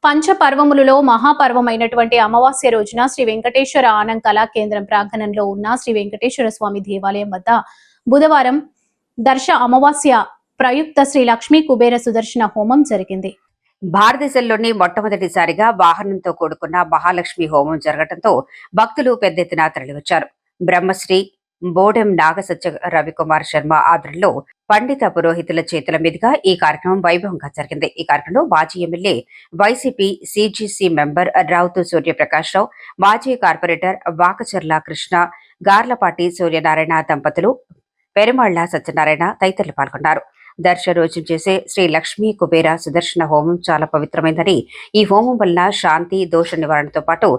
పంచపర్వములలో మహాపర్వమైనటువంటి అమావాస్య రోజున శ్రీ వెంకటేశ్వర ఆనంద్ కళా కేంద్రం ప్రాంగణంలో ఉన్న శ్రీ వెంకటేశ్వర స్వామి దేవాలయం వద్ద బుధవారం దర్శ అమావాస్య ప్రయుక్త శ్రీ లక్ష్మీ కుబేర సుదర్శన హోమం జరిగింది. భారతదేశంలోని మొట్టమొదటిసారిగా వాహనంతో కూడుకున్న మహాలక్ష్మి హోమం జరగడంతో భక్తులు పెద్ద ఎత్తున తరలివచ్చారు. బ్రహ్మశ్రీ బోడెం నాగసత్య రవికుమార్ శర్మ ఆధ్వర్యంలో పండిత పురోహితుల చేతుల మీదుగా ఈ కార్యక్రమం వైభవంగా జరిగింది. ఈ కార్యక్రమంలో మాజీ MLA, YCP CGC member Ravutu Suryaprakash Rao, మాజీ కార్పొరేటర్ వాకచర్ల కృష్ణ, గార్లపాటి సూర్యనారాయణ దంపతులు, పెరుమాళ్ల సత్యనారాయణ తదితరులు పాల్గొన్నారు. దర్శ రోజు చేసే శ్రీ లక్ష్మీ కుబేర సుదర్శన హోమం చాలా పవిత్రమైందని, ఈ హోమం వలన శాంతి, దోష నివారణతో పాటు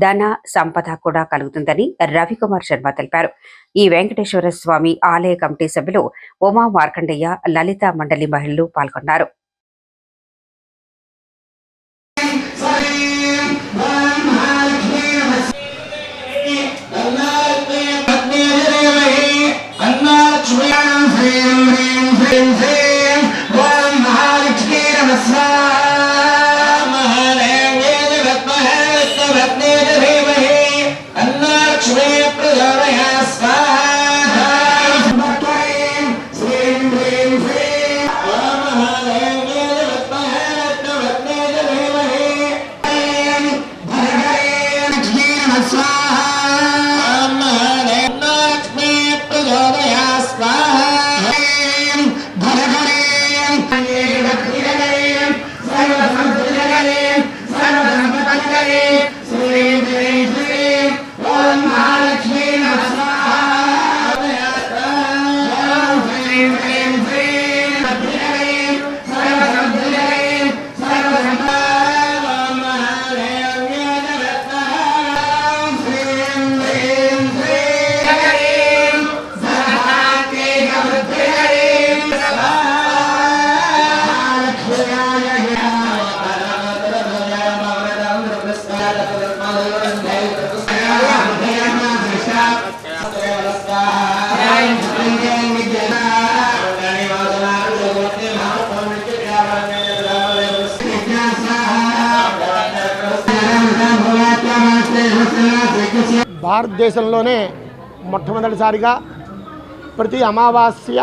ధన సంపద కూడా కలుగుతుందని రవికుమార్ శర్మ తెలిపారు. ఈ వెంకటేశ్వర స్వామి ఆలయ కమిటీ సభ్యులు ఉమా మార్కండయ్య, లలిత మండలి మహిళలు పాల్గొన్నారు. భారతదేశంలోనే మొట్టమొదటిసారిగా ప్రతి అమావాస్య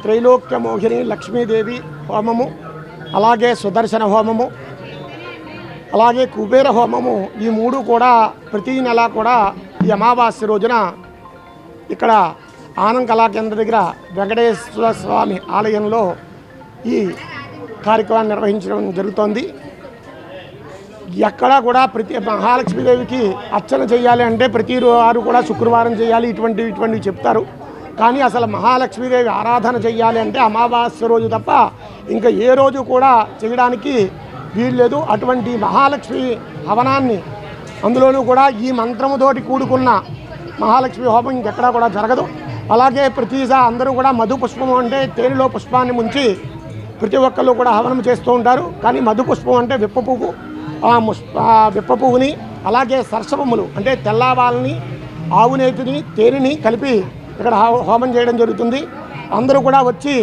త్రైలోక్య మోహిని లక్ష్మీదేవి హోమము, అలాగే సుదర్శన హోమము, అలాగే కుబేర హోమము, ఈ మూడు కూడా ప్రతి నెల కూడా ఈ అమావాస్య రోజున ఇక్కడ ఆనంద్ కళాకేంద్ర దగ్గర వెంకటేశ్వర స్వామి ఆలయంలో ఈ కార్యక్రమాన్ని నిర్వహించడం జరుగుతోంది. ఎక్కడా కూడా ప్రతి మహాలక్ష్మీదేవికి అర్చన చేయాలి అంటే ప్రతి వారు కూడా శుక్రవారం చేయాలి, ఇటువంటివి చెప్తారు. కానీ అసలు మహాలక్ష్మీదేవి ఆరాధన చేయాలి అంటే అమావాస్య రోజు తప్ప ఇంకా ఏ రోజు కూడా చేయడానికి వీల్లేదు. అటువంటి మహాలక్ష్మి హవనాన్ని, అందులోనూ కూడా ఈ మంత్రముతోటి కూడుకున్న మహాలక్ష్మి హోమం ఇంకెక్కడా కూడా జరగదు. అలాగే ప్రతిసారి అందరూ కూడా మధు పుష్పం అంటే తేనెలో పుష్పాన్ని ముంచి ప్రతి ఒక్కళ్ళు కూడా హవనం చేస్తూ ఉంటారు. కానీ మధు పుష్పం అంటే విప్ప పువ్వు, విప్ప పువ్వుని, అలాగే సర్షపములు అంటే తెల్లవాళ్ళని, ఆవునేతిని, తేనెని కలిపి ఇక్కడ హోమం చేయడం జరుగుతుంది. అందరూ కూడా వచ్చి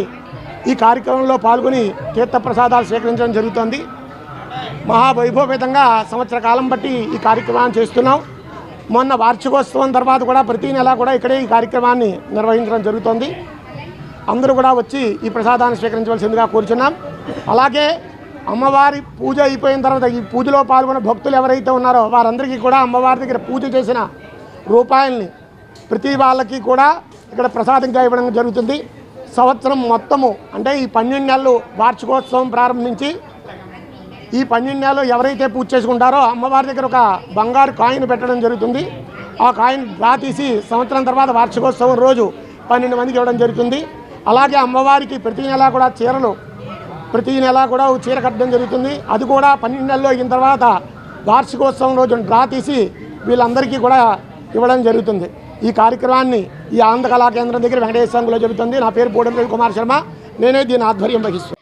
ఈ కార్యక్రమంలో పాల్గొని తీర్థప్రసాదాలు స్వీకరించడం జరుగుతుంది. మహావైభవేతంగా సంవత్సర కాలం బట్టి ఈ కార్యక్రమాన్ని చేస్తున్నాం. మొన్న వార్షికోత్సవం తర్వాత కూడా ప్రతి నెల కూడా ఇక్కడే ఈ కార్యక్రమాన్ని నిర్వహించడం జరుగుతుంది. అందరూ కూడా వచ్చి ఈ ప్రసాదాన్ని స్వీకరించవలసిందిగా కోరుచున్నాం. అలాగే అమ్మవారి పూజ అయిపోయిన తర్వాత ఈ పూజలో పాల్గొన్న భక్తులు ఎవరైతే ఉన్నారో వారందరికీ కూడా అమ్మవారి దగ్గర పూజ చేసిన రూపాయల్ని ప్రతి వాళ్ళకి కూడా ఇక్కడ ప్రసాదంగా ఇవ్వడం జరుగుతుంది. సంవత్సరం మొత్తము అంటే ఈ 12 నెలలు వార్షికోత్సవం ప్రారంభించి ఈ 12 నెలలు ఎవరైతే పూజ చేసుకుంటారో అమ్మవారి దగ్గర ఒక బంగారు కాయిన్ పెట్టడం జరుగుతుంది. ఆ కాయిన్ డ్రా తీసి సంవత్సరం తర్వాత వార్షికోత్సవం రోజు 12 మందికి ఇవ్వడం జరుగుతుంది. అలాగే అమ్మవారికి ప్రతి నెల కూడా చీరలు, ప్రతి నెల కూడా చీర కట్టడం జరుగుతుంది. అది కూడా 12 నెలలు అయిన తర్వాత వార్షికోత్సవం రోజు డ్రా తీసి వీళ్ళందరికీ కూడా ఇవ్వడం జరుగుతుంది. ఈ కార్యక్రమాన్ని ఈ ఆనంద్ కళా కేంద్రం దగ్గర వెంకటేశ్వర స్వామిలో జరుగుతుంది. నా పేరు బోడెం రవికుమార్ శర్మ, నేనే దీని ఆధ్వర్యం వహిస్తున్నాను.